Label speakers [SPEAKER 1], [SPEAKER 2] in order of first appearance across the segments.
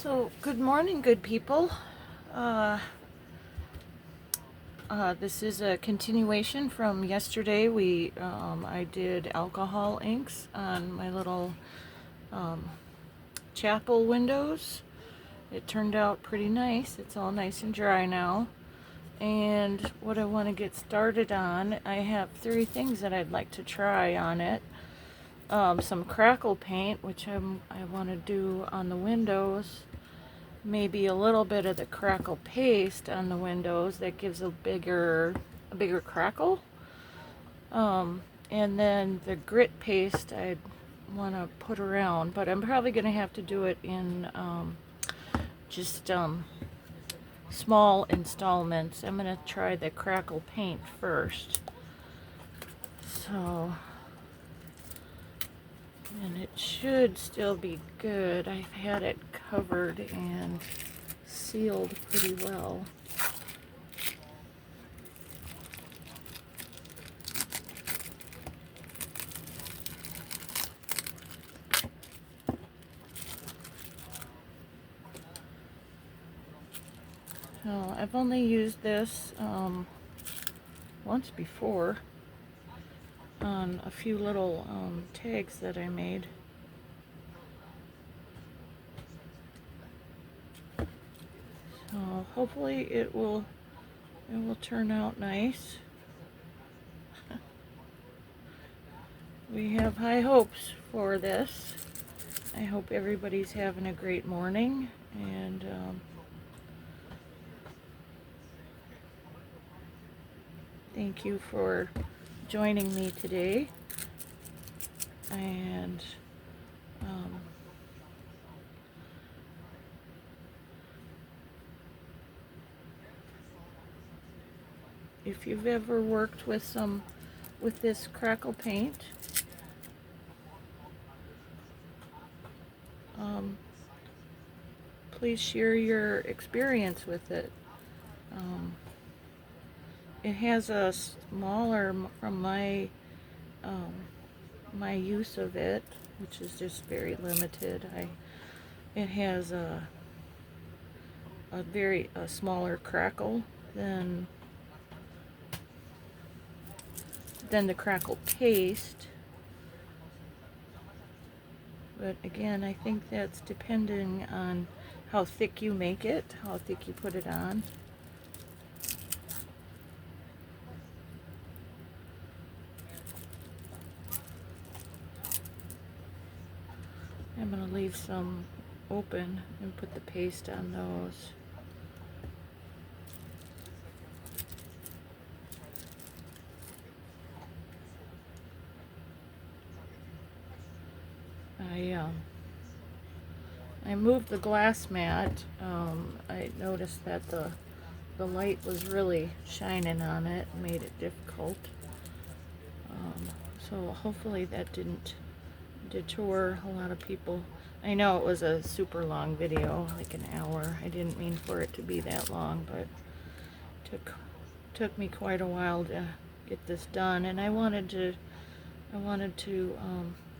[SPEAKER 1] So, good morning, good people. Uh, this is a continuation from yesterday. I did alcohol inks on my little um, chapel windows. It turned out pretty nice. It's all nice and dry now. And what I want to get started on, I have 3 things that I'd like to try on it. Some Crackle paint, which I want to do on the windows. Maybe a little bit of the Crackle paste on the windows that gives a bigger crackle. And then the grit paste I want to put around, but I'm probably going to have to do it in just small installments. I'm going to try the Crackle paint first. So, and it should still be good. I've had it covered and sealed pretty well. So I've only used this once before on a few little tags that I made. So hopefully it will turn out nice. We have high hopes for this. I hope everybody's having a great morning, and thank you for joining me today. And if you've ever worked with this Crackle paint, please share your experience with it. It has a smaller, from my use of it, which is just very limited. It has a smaller crackle than the Crackle paste. But again, I think that's depending on how thick you make it, how thick you put it on. I'm going to leave some open and put the paste on those. I moved the glass mat. I noticed that the light was really shining on it, made it difficult. So hopefully that didn't deter a lot of people. I know it was a super long video, like an hour. I didn't mean for it to be that long, but it took me quite a while to get this done, and I wanted to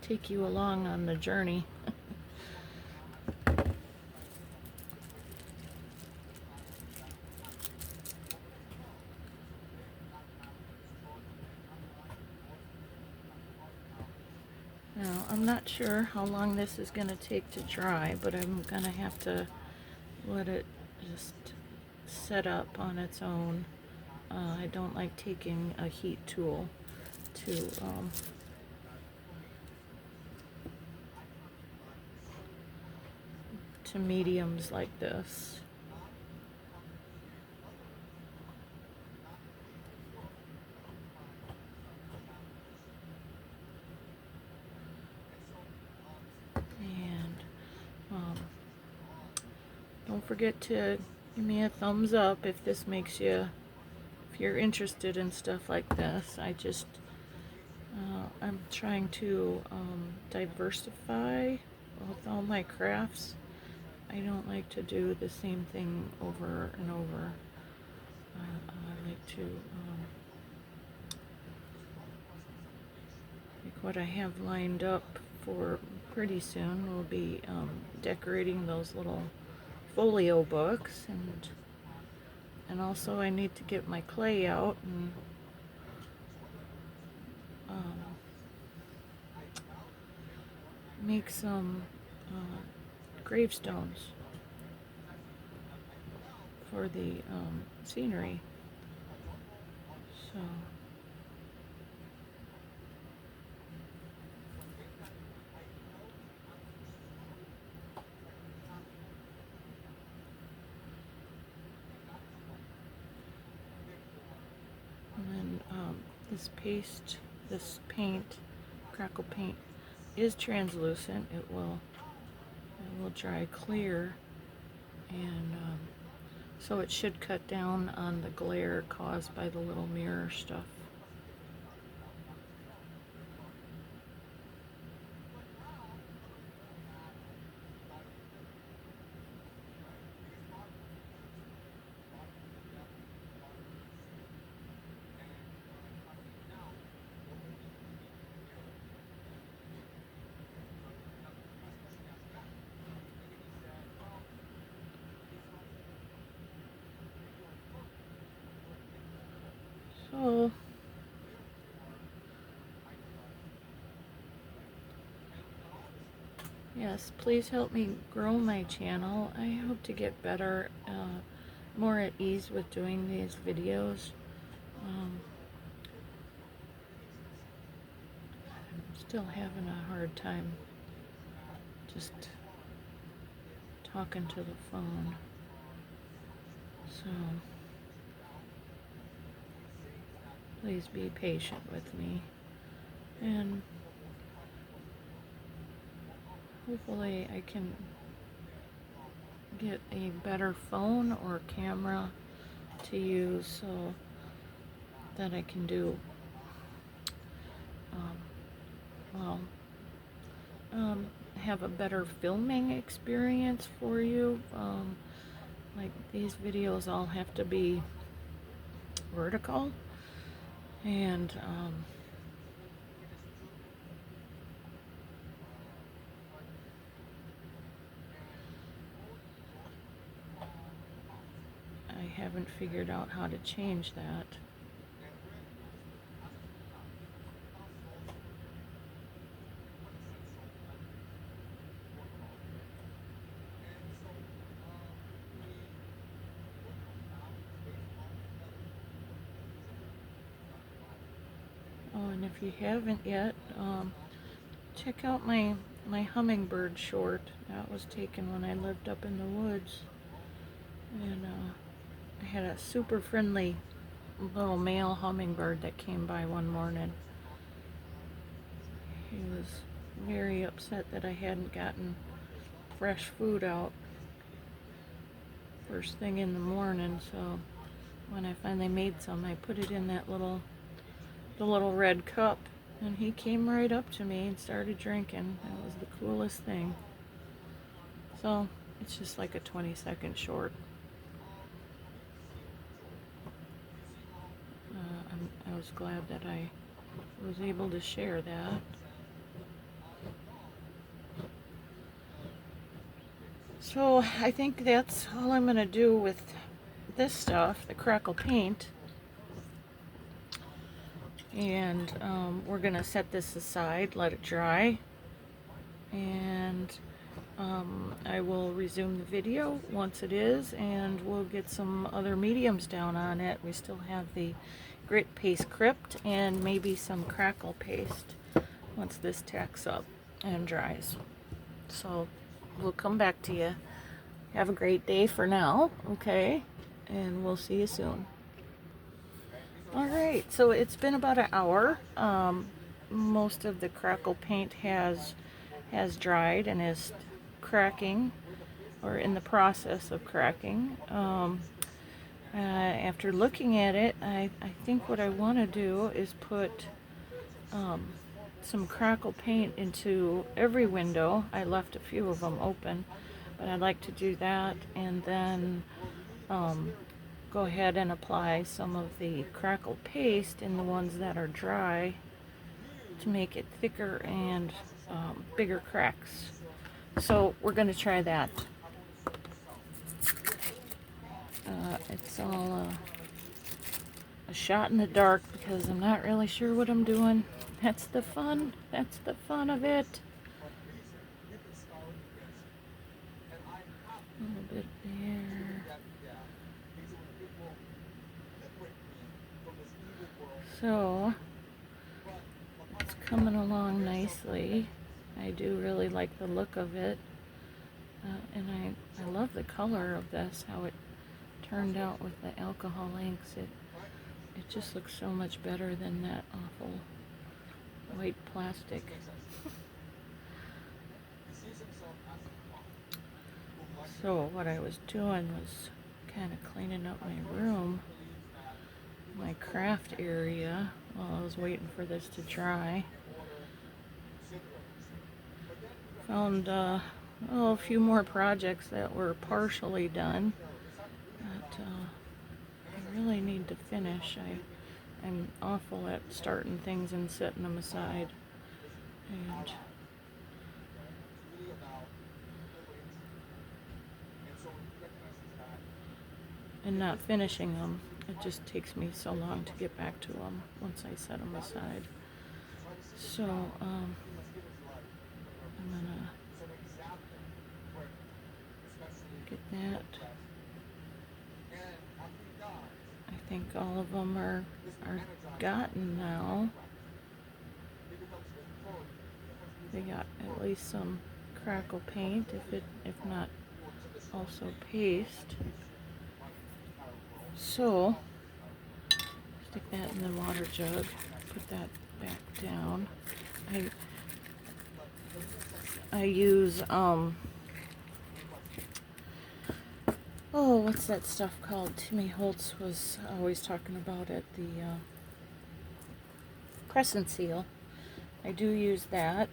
[SPEAKER 1] take you along on the journey. Now, I'm not sure how long this is going to take to dry, but I'm going to have to let it just set up on its own. I don't like taking a heat tool to mediums like this. Don't forget to give me a thumbs up if this makes you, if you're interested in stuff like this. I'm trying to diversify with all my crafts. I don't like to do the same thing over and over. I like to, like what I have lined up for pretty soon will be decorating those little folio books, and also I need to get my clay out and make some gravestones for the scenery. So and then this paint, Crackle paint, is translucent. It will dry clear, and so it should cut down on the glare caused by the little mirror stuff. So yes, please help me grow my channel. I hope to get better, more at ease with doing these videos. I'm still having a hard time just talking to the phone. So please be patient with me, and hopefully I can get a better phone or camera to use so that I can do have a better filming experience for you. Like, these videos all have to be vertical, and I haven't figured out how to change that. Oh, and if you haven't yet, check out my hummingbird short. That was taken when I lived up in the woods, and I had a super friendly little male hummingbird that came by one morning. He was very upset that I hadn't gotten fresh food out first thing in the morning, so when I finally made some, I put it in the little red cup, and he came right up to me and started drinking. That was the coolest thing. So it's just like a 20-second short. I was glad that I was able to share that. So I think that's all I'm going to do with this stuff, the Crackle paint. And we're going to set this aside, let it dry, and I will resume the video once it is, and we'll get some other mediums down on it. We still have the grit paste crypt and maybe some Crackle paste once this tacks up and dries. So we'll come back to you. Have a great day for now, okay? And we'll see you soon. Alright, so it's been about an hour. Most of the Crackle paint has dried and is cracking, or in the process of cracking. After looking at it, I think what I want to do is put some Crackle paint into every window. I left a few of them open, but I'd like to do that, and then go ahead and apply some of the Crackle paste in the ones that are dry to make it thicker and bigger cracks. So we're going to try that. It's all a shot in the dark because I'm not really sure what I'm doing. That's the fun. That's the fun of it. A little bit there. So it's coming along nicely. I do really like the look of it. And I love the color of this, how it turned out with the alcohol inks. It just looks so much better than that awful white plastic. So what I was doing was kind of cleaning up my room, my craft area, while I was waiting for this to dry. Found a few more projects that were partially done that I really need to finish. I'm awful at starting things and setting them aside and not finishing them. It just takes me so long to get back to them once I set them aside. So I'm gonna get that. I think all of them are gotten now. They got at least some Crackle paint, if not also paste. So stick that in the water jug, put that back down. I use what's that stuff called? Timmy Holtz was always talking about it, the crescent seal. I do use that,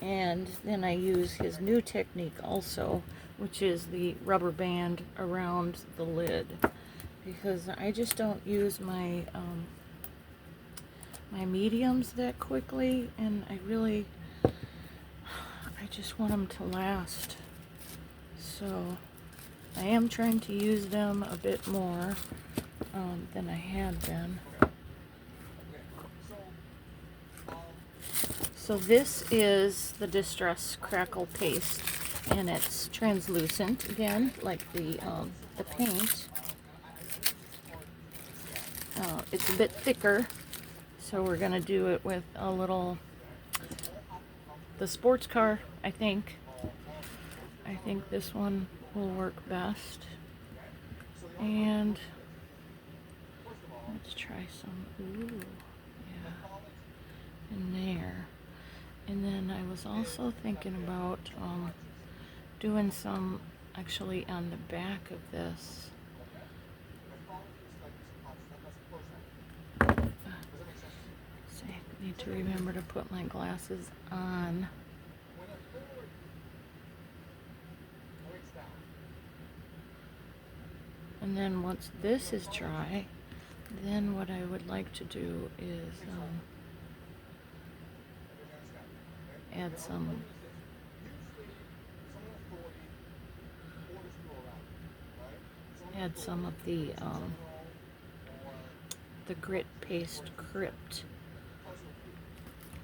[SPEAKER 1] and then I use his new technique also, which is the rubber band around the lid, because I just don't use my my mediums that quickly, and I just want them to last. So I am trying to use them a bit more than I had been. So this is the Distress Crackle paste, and it's translucent again, like the paint. It's a bit thicker, so we're gonna do it with a little the sports car. I think this one will work best. And let's try some. Ooh, yeah, in there. And then I was also thinking about doing some actually on the back of this. So I need to remember to put my glasses on. And then once this is dry, then what I would like to do is add some of the grit paste crypt,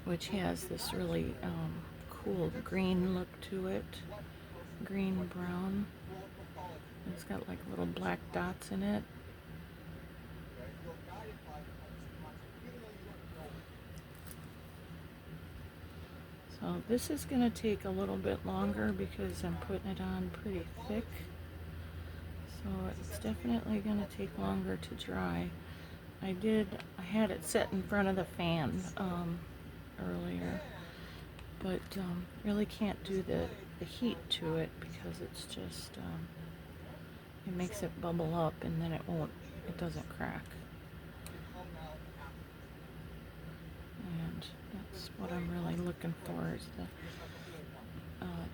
[SPEAKER 1] which has this really cool green look to it, green brown. It's got like little black dots in it. So this is going to take a little bit longer because I'm putting it on pretty thick. So it's definitely going to take longer to dry. I had it set in front of the fan earlier, but really can't do the heat to it because it's just it makes it bubble up, and then it doesn't crack. And that's what I'm really looking for, is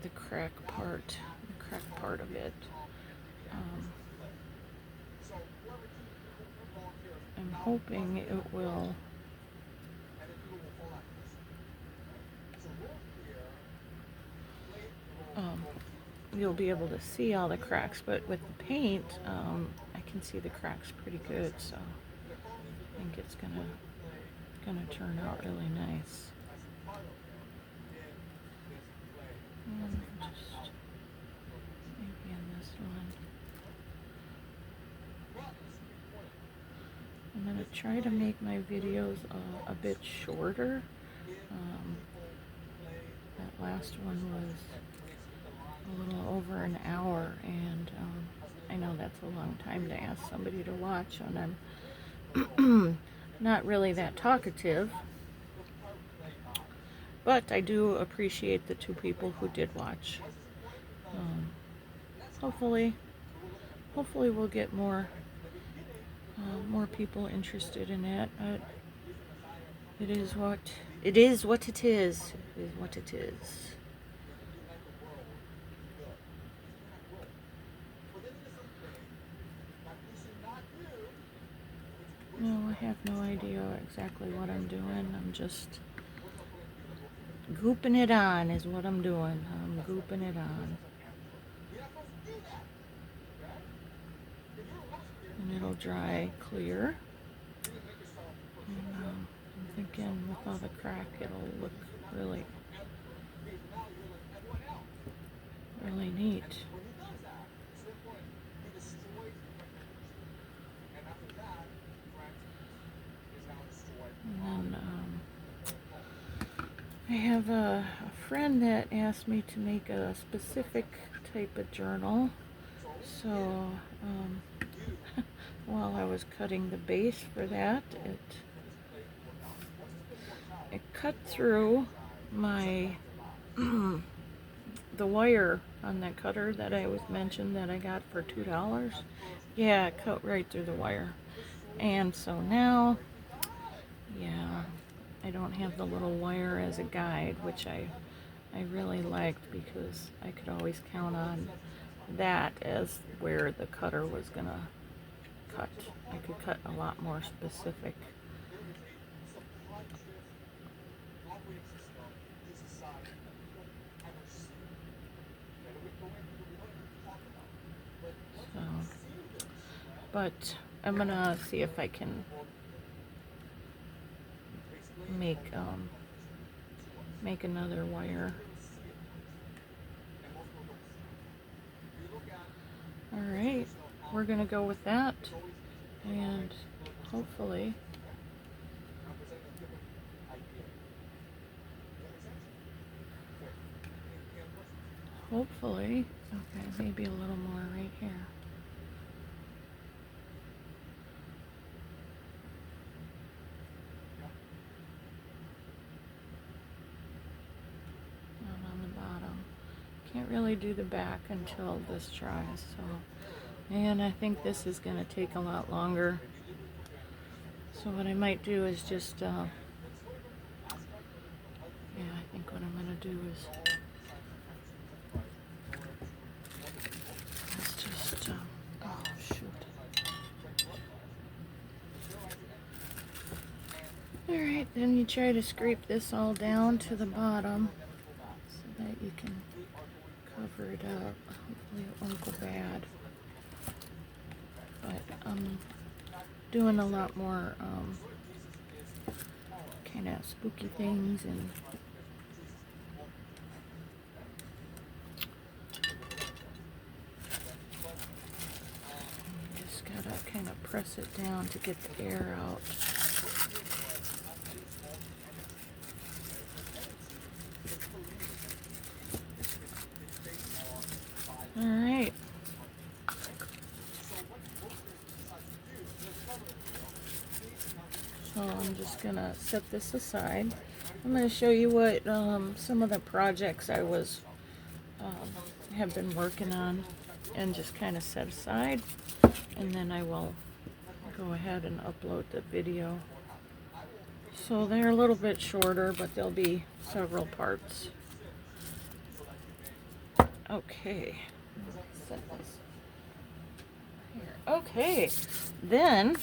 [SPEAKER 1] the crack part of it. I'm hoping it will you'll be able to see all the cracks, but with the paint, I can see the cracks pretty good, so I think it's gonna turn out really nice. And just maybe in this one. I'm gonna try to make my videos a bit shorter. That last one was a little over an hour, and I know that's a long time to ask somebody to watch, and I'm not really that talkative, but I do appreciate the 2 people who did watch. Hopefully we'll get more people interested in it. It is what it is. It is what it is. No, I have no idea exactly what I'm doing. I'm just gooping it on is what I'm doing. I'm gooping it on. And it'll dry clear. And I'm thinking with all the crack, it'll look really neat. And then I have a friend that asked me to make a specific type of journal. So while I was cutting the base for that, it cut through my the wire on that cutter that I was mentioned that I got for $2. Yeah, it cut right through the wire. And so now, yeah, I don't have the little wire as a guide, which I really liked, because I could always count on that as where the cutter was gonna cut. I could cut a lot more specific. So, but I'm gonna see if I can make another wire. All right, we're gonna go with that, and hopefully okay, maybe a little more right here. Can't really do the back until this dries, so, and I think this is going to take a lot longer. So what I might do is just, yeah, I think what I'm going to do is just, oh shoot. Alright, then you try to scrape this all down to the bottom so that you can cover it up. Hopefully it won't go bad. But I'm doing a lot more kind of spooky things, and you just gotta kind of press it down to get the air out. Alright. So I'm just gonna set this aside. I'm gonna show you what some of the projects I was have been working on and just kind of set aside, and then I will go ahead and upload the video. So they're a little bit shorter, but there'll be several parts. Okay. Set this here. Okay. Then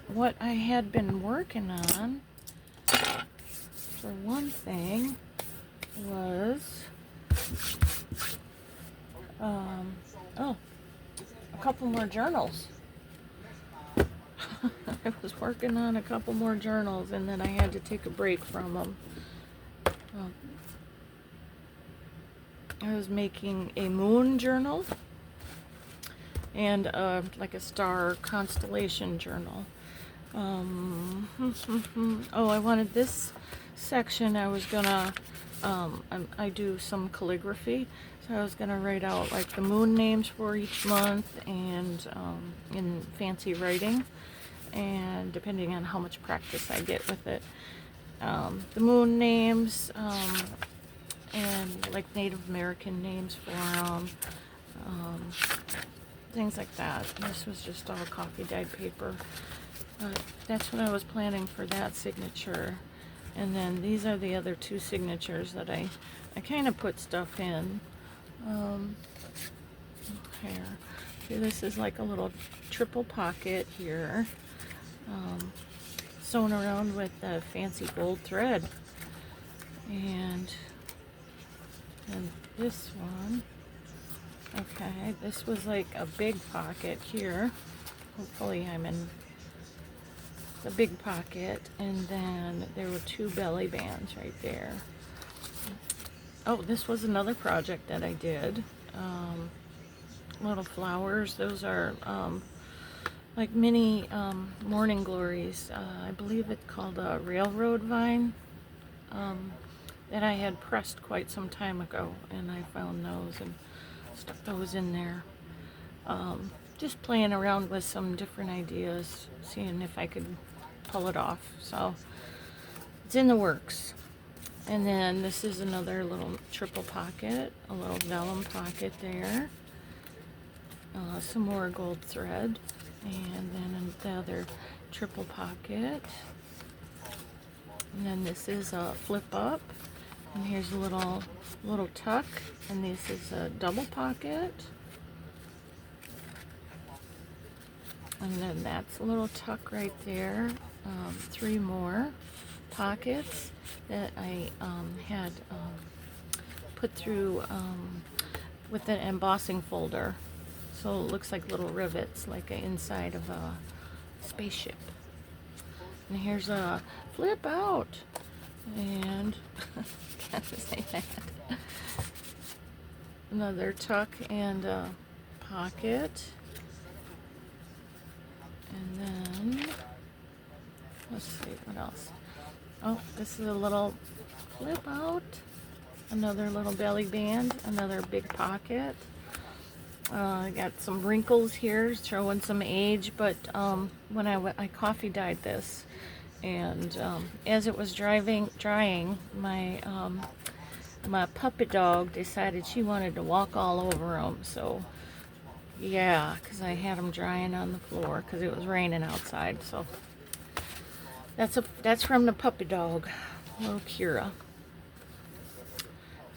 [SPEAKER 1] what I had been working on, for one thing, was Oh, a couple more journals. I was working on a couple more journals and then I had to take a break from them. I was making a moon journal and like a star constellation journal. Oh, I wanted this section. I was gonna I do some calligraphy, so I was gonna write out like the moon names for each month and in fancy writing, and depending on how much practice I get with it, the moon names and like Native American names for them, things like that. This was just all coffee dyed paper. That's what I was planning for that signature. And then these are the other two signatures that I kind of put stuff in. Here. See, this is like a little triple pocket here. Sewn around with a fancy gold thread. And this one, okay, this was like a big pocket here. Hopefully I'm in the big pocket, and then there were two belly bands right there. Oh, this was another project that I did. Little flowers. Those are like mini morning glories. I believe it's called a railroad vine that I had pressed quite some time ago, and I found those and stuck those in there. Just playing around with some different ideas, seeing if I could pull it off. So it's in the works. And then this is another little triple pocket, a little vellum pocket there. Some more gold thread, and then the other triple pocket. And then this is a flip up, and here's a little tuck, and this is a double pocket. And then that's a little tuck right there. Three more pockets that I had put through with an embossing folder. So it looks like little rivets, like inside of a spaceship. And here's a flip out. And can't say that. Another tuck and a pocket. And then, let's see, what else? Oh, this is a little flip out. Another little belly band. Another big pocket. I got some wrinkles here, showing some age, but when I coffee dyed this, and as it was drying, my my puppy dog decided she wanted to walk all over them. So yeah, because I had them drying on the floor because it was raining outside. So that's from the puppy dog, little Kira.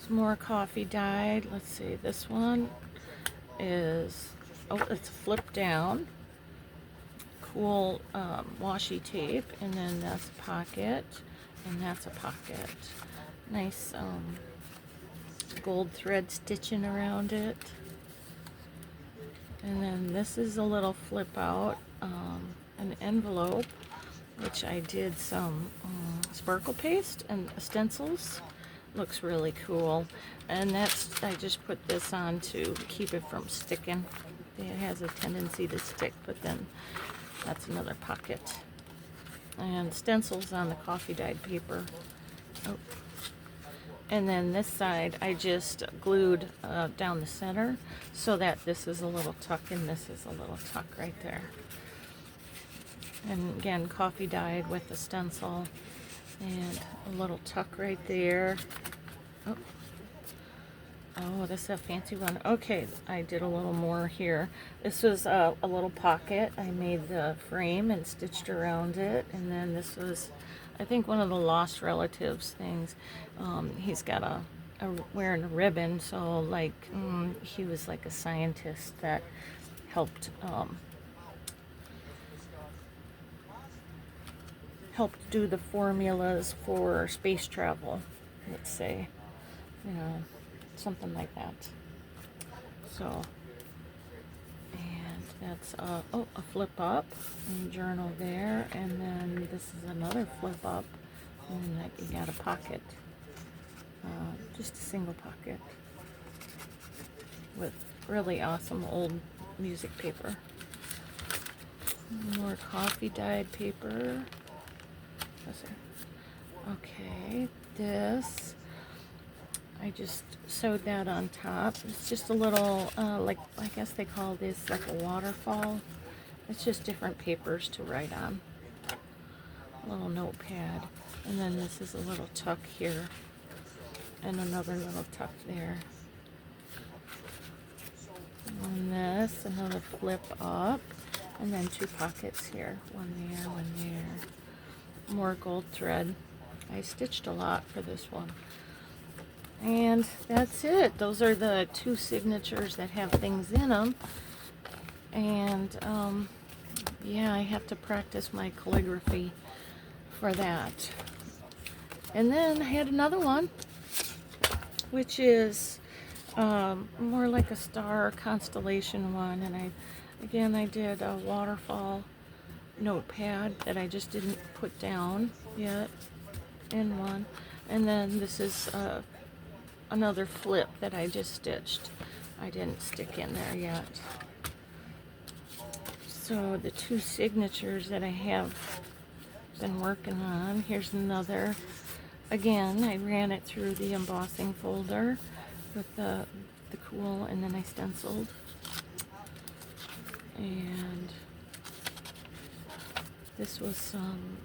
[SPEAKER 1] Some more coffee dyed. Let's see, this one is, oh, it's flip down, cool washi tape, and then that's a pocket, and that's a pocket. Nice gold thread stitching around it. And then this is a little flip out, an envelope, which I did some sparkle paste and stencils. Looks really cool. And that's, I just put this on to keep it from sticking. It has a tendency to stick, but then that's another pocket. And stencils on the coffee dyed paper. Oh. And then this side I just glued down the center so that this is a little tuck and this is a little tuck right there. And again, coffee dyed with the stencil and a little tuck right there. Oh, oh, this is a fancy one. Okay, I did a little more here. This was a little pocket. I made the frame and stitched around it. And then this was, I think, one of the lost relatives things. He's got a wearing a ribbon, so like he was like a scientist that helped helped do the formulas for space travel, let's say, you know, something like that. So That's a flip up and journal there, and then this is another flip up, and then you got a pocket, just a single pocket with really awesome old music paper. More coffee dyed paper. Okay, this I just sewed that on top. It's just a little, like, I guess they call this like a waterfall. It's just different papers to write on. A little notepad. And then this is a little tuck here. And another little tuck there. And this, another flip up. And then two pockets here. One there, one there. More gold thread. I stitched a lot for this one. And that's it. Those are the two signatures that have things in them. And yeah, I have to practice my calligraphy for that. And then I had another one, which is more like a star constellation one. And I did a waterfall notepad that I just didn't put down yet in one. And then this is another flip that I just stitched. I didn't stick in there yet. So the two signatures that I have been working on, here's another. Again, I ran it through the embossing folder with the cool, and then I stenciled. And this was some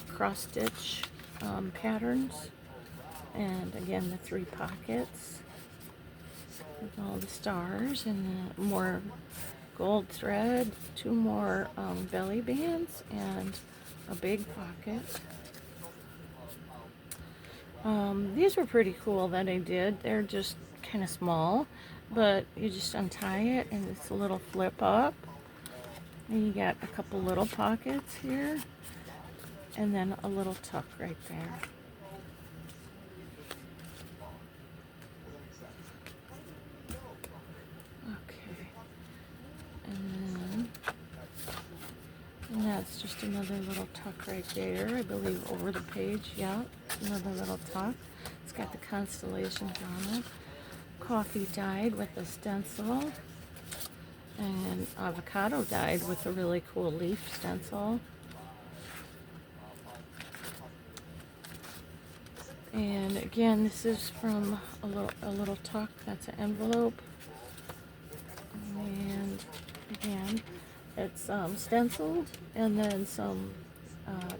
[SPEAKER 1] cross stitch patterns. And again, the three pockets with all the stars, and the more gold thread, two more belly bands, and a big pocket. These were pretty cool that I did. They're just kind of small, but you just untie it and it's a little flip up. And you got a couple little pockets here, and then a little tuck right there. And that's just another little tuck right there, I believe, over the page. Yeah, another little tuck. It's got the constellations on it. Coffee dyed with a stencil. And avocado dyed with a really cool leaf stencil. And again, this is from a little tuck. That's an envelope. And again, it's stenciled, and then some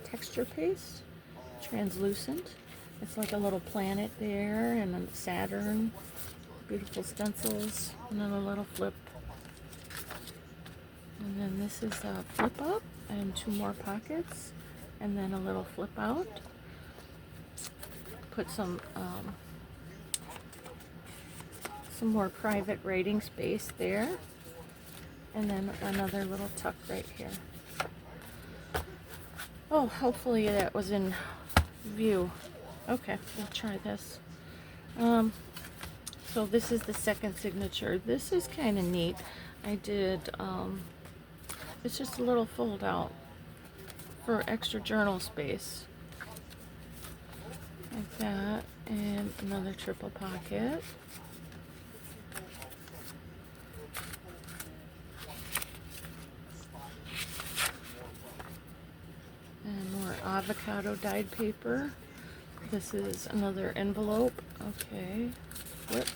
[SPEAKER 1] texture paste, translucent. It's like a little planet there, and then Saturn, beautiful stencils, and then a little flip. And then this is a flip up, and two more pockets, and then a little flip out. Put some more private writing space there. And then another little tuck right here. Oh, hopefully that was in view. Okay, we'll try this. So this is the second signature. This is kind of neat. I did, it's just a little fold out for extra journal space. Like that. And another triple pocket. And more avocado dyed paper. This is another envelope. Okay, flip.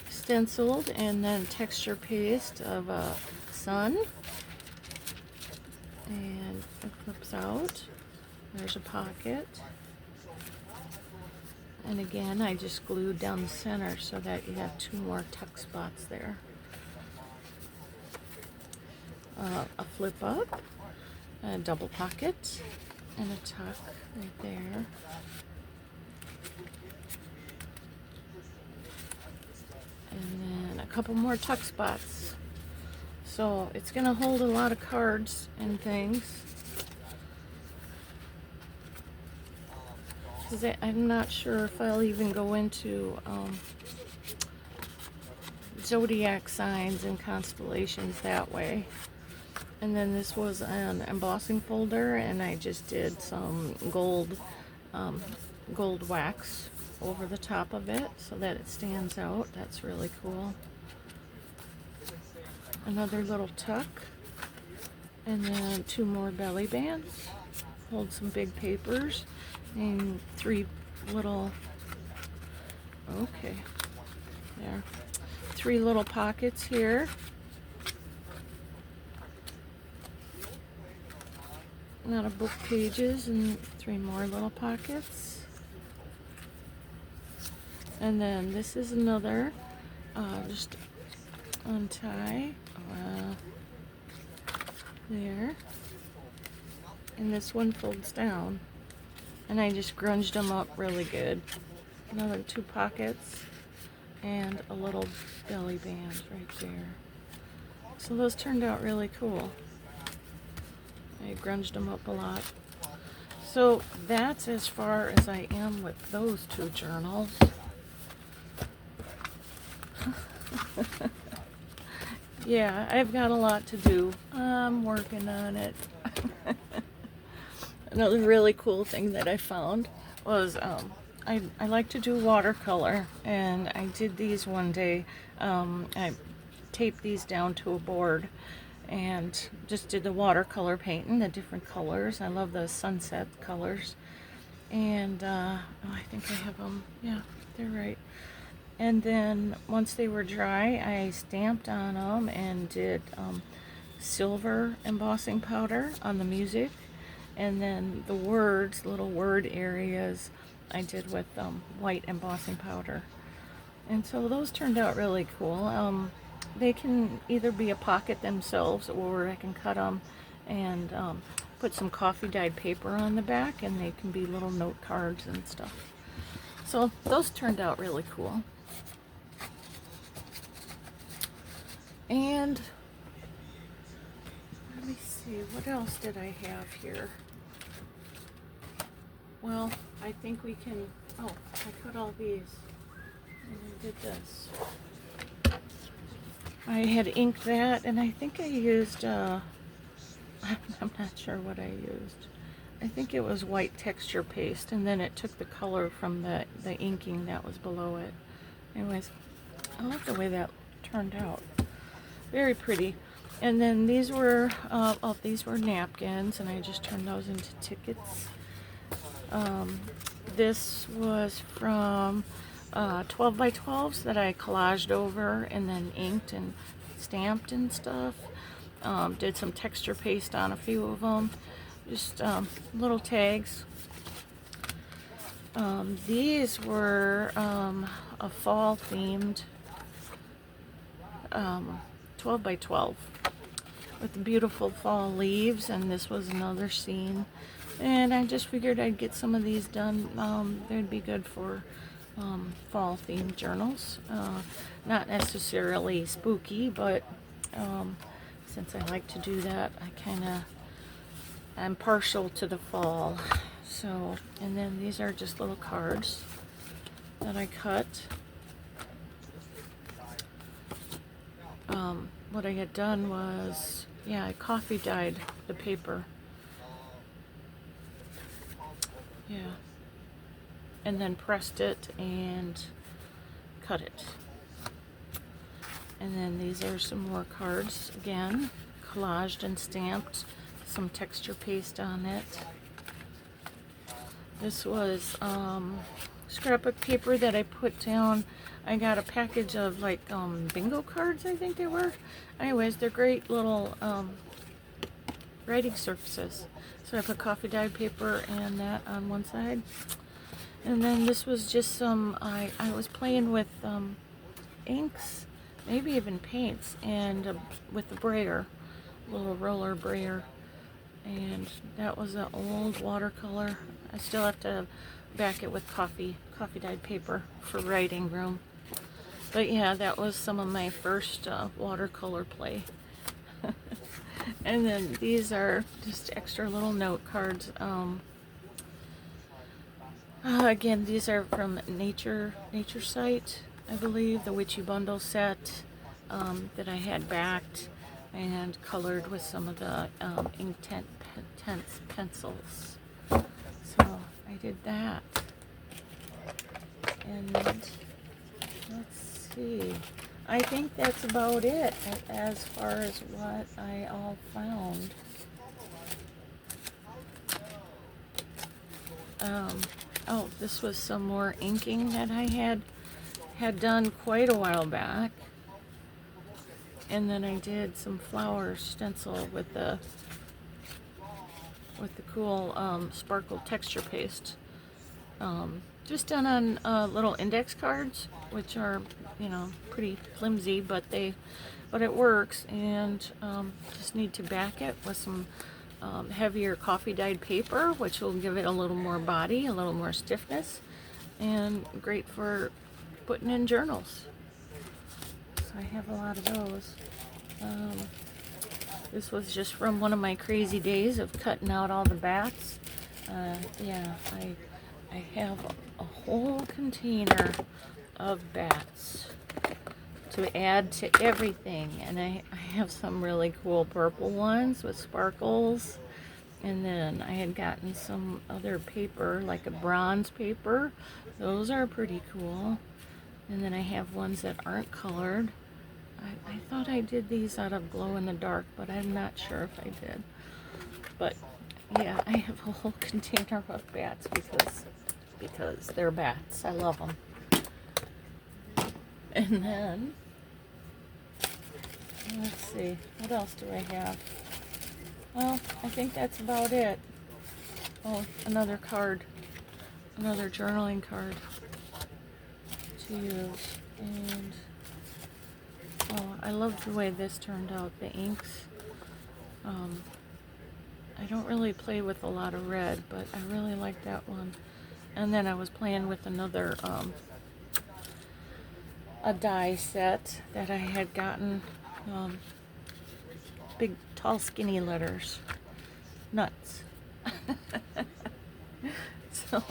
[SPEAKER 1] Stenciled, and then texture paste of a sun. And it flips out. There's a pocket. And again, I just glued down the center so that you have two more tuck spots there. A flip up. A double pocket and a tuck right there. And then a couple more tuck spots. So it's going to hold a lot of cards and things. I'm not sure if I'll even go into zodiac signs and constellations that way. And then this was an embossing folder, and I just did some gold wax over the top of it so that it stands out. That's really cool. Another little tuck, and then 2 more belly bands. Hold some big papers, and 3 little, okay, there. 3 little pockets here. A lot of book pages and 3 more little pockets. And then this is another, just untie, there. And this one folds down. And I just grunged them up really good. Another 2 pockets and a little belly band right there. So those turned out really cool. I grunged them up a lot. So that's as far as I am with those 2 journals. Yeah, I've got a lot to do. I'm working on it. Another really cool thing that I found was I like to do watercolor, and I did these one day. I taped these down to a board and just did the watercolor painting, the different colors. I love the sunset colors. And oh, I think I have them. Yeah, they're right. And then once they were dry, I stamped on them and did silver embossing powder on the music. And then the words, little word areas, I did with white embossing powder. And so those turned out really cool. They can either be a pocket themselves, or I can cut them and put some coffee dyed paper on the back, and they can be little note cards and stuff. So those turned out really cool. And let me see, what else did I have here? Well, I think we can, oh, I cut all these and I did this. I had inked that, and I think I used, I'm not sure what I used. I think it was white texture paste, and then it took the color from the inking that was below it. Anyways, I love the way that turned out. Very pretty. And then these were napkins, and I just turned those into tickets. This was from 12 by 12s that I collaged over and then inked and stamped and stuff. Did some texture paste on a few of them. Just little tags. These were a fall themed 12 by 12 with the beautiful fall leaves, and this was another scene. And I just figured I'd get some of these done. They'd be good for fall themed journals. Not necessarily spooky, but since I like to do that, I'm partial to the fall. So, and then these are just little cards that I cut. What I had done was, I coffee dyed the paper. Yeah. And then pressed it and cut it. And then these are some more cards, again, collaged and stamped, some texture paste on it. This was scrapbook paper that I put down. I got a package of like bingo cards, I think they were. Anyways, they're great little writing surfaces. So I put coffee dyed paper and that on one side. And then this was just some, I was playing with inks, maybe even paints, and with the brayer, little roller brayer. And that was an old watercolor. I still have to back it with coffee dyed paper for writing room. But yeah, that was some of my first watercolor play. And then these are just extra little note cards. Again, these are from Nature Site, I believe, the Witchy Bundle set. that I had backed and colored with some of the intense pencils. So I did that. And let's see. I think that's about it as far as what I all found. Oh, this was some more inking that I had done quite a while back. And then I did some flower stencil with the cool sparkle texture paste. Just done on little index cards, which are, you know, pretty flimsy, but it works. And just need to back it with some heavier coffee dyed paper, which will give it a little more body, a little more stiffness, and great for putting in journals. So I have a lot of those. This was just from one of my crazy days of cutting out all the bats. Yeah, I have a whole container of bats to add to everything, and I have some really cool purple ones with sparkles, and then I had gotten some other paper, like a bronze paper. Those are pretty cool. And then I have ones that aren't colored. I thought I did these out of glow in the dark, but I'm not sure if I did. But yeah, I have a whole container of bats because they're bats. I love them. And then let's see, what else do I have? Well, I think that's about it. Oh, another card, another journaling card to use. And oh, I love the way this turned out, the inks. I don't really play with a lot of red, but I really like that one. And then I was playing with another, a die set that I had gotten, big, tall, skinny letters. Nuts. So,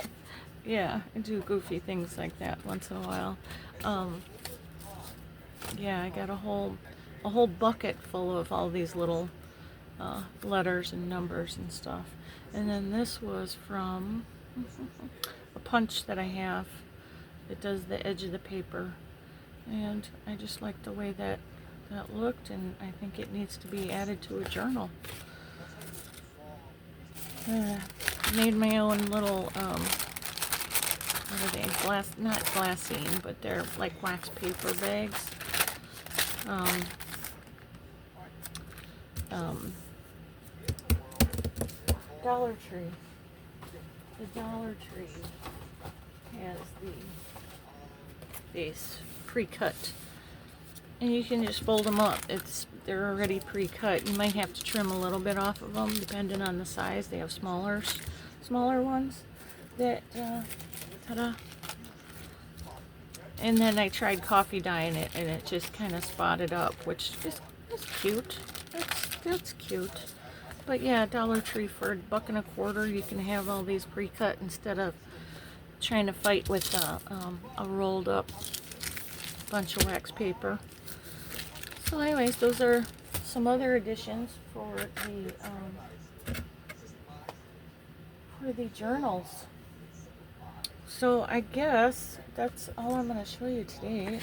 [SPEAKER 1] yeah, I do goofy things like that once in a while. Yeah, I got a whole bucket full of all these little letters and numbers and stuff. And then this was from a punch that I have. It does the edge of the paper, and I just like the way that looked, and I think it needs to be added to a journal. Made my own little what are they? Not glassine, but they're like wax paper bags. Dollar Tree. The Dollar Tree has these pre-cut, and you can just fold them up. They're already pre-cut. You might have to trim a little bit off of them depending on the size. They have smaller ones that ta-da. And then I tried coffee dyeing it, and it just kind of spotted up, which is cute. That's cute. But yeah, Dollar Tree for $1.25, you can have all these pre-cut instead of trying to fight with a rolled up bunch of wax paper. So anyways, those are some other additions for the journals. So I guess that's all I'm going to show you today.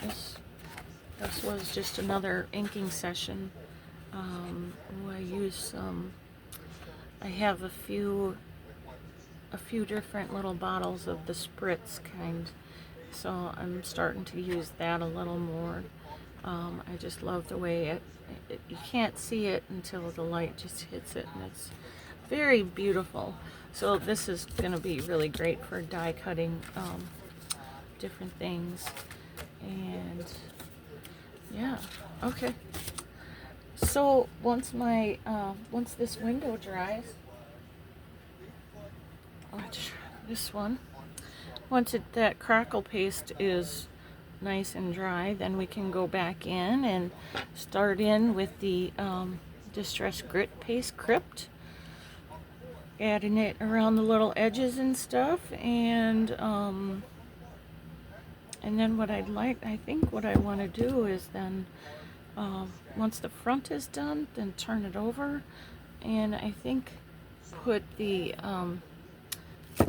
[SPEAKER 1] This was just another inking session. I use some. I have a few different little bottles of the spritz kind, so I'm starting to use that a little more. I just love the way you can't see it until the light just hits it, and it's very beautiful. So this is going to be really great for die cutting different things. And yeah, okay. So once this window dries, this one, once that crackle paste is nice and dry, then we can go back in and start in with the Distress Grit Paste Crypt, adding it around the little edges and stuff, and And then what I think what I want to do is then, once the front is done, then turn it over, and I think put the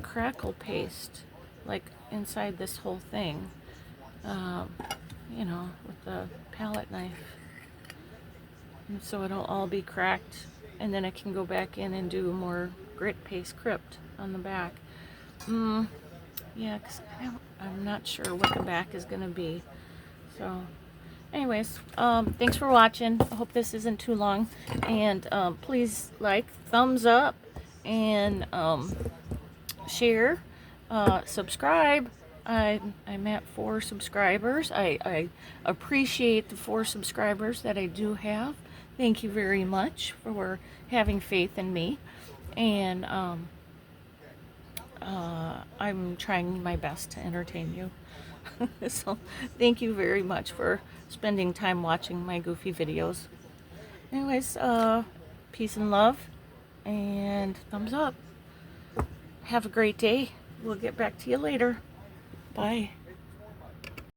[SPEAKER 1] Crackle paste like inside this whole thing, um, with the palette knife, and so it'll all be cracked, and then I can go back in and do more grit paste crypt on the back. Yeah, because I'm not sure what the back is going to be. So anyways, thanks for watching. I hope this isn't too long, and please like, thumbs up, and share, subscribe. I'm at 4 subscribers. I appreciate the 4 subscribers that I do have. Thank you very much for having faith in me, and I'm trying my best to entertain you. So thank you very much for spending time watching my goofy videos. Anyways, peace and love, and thumbs up. Have a great day. We'll get back to you later. Bye.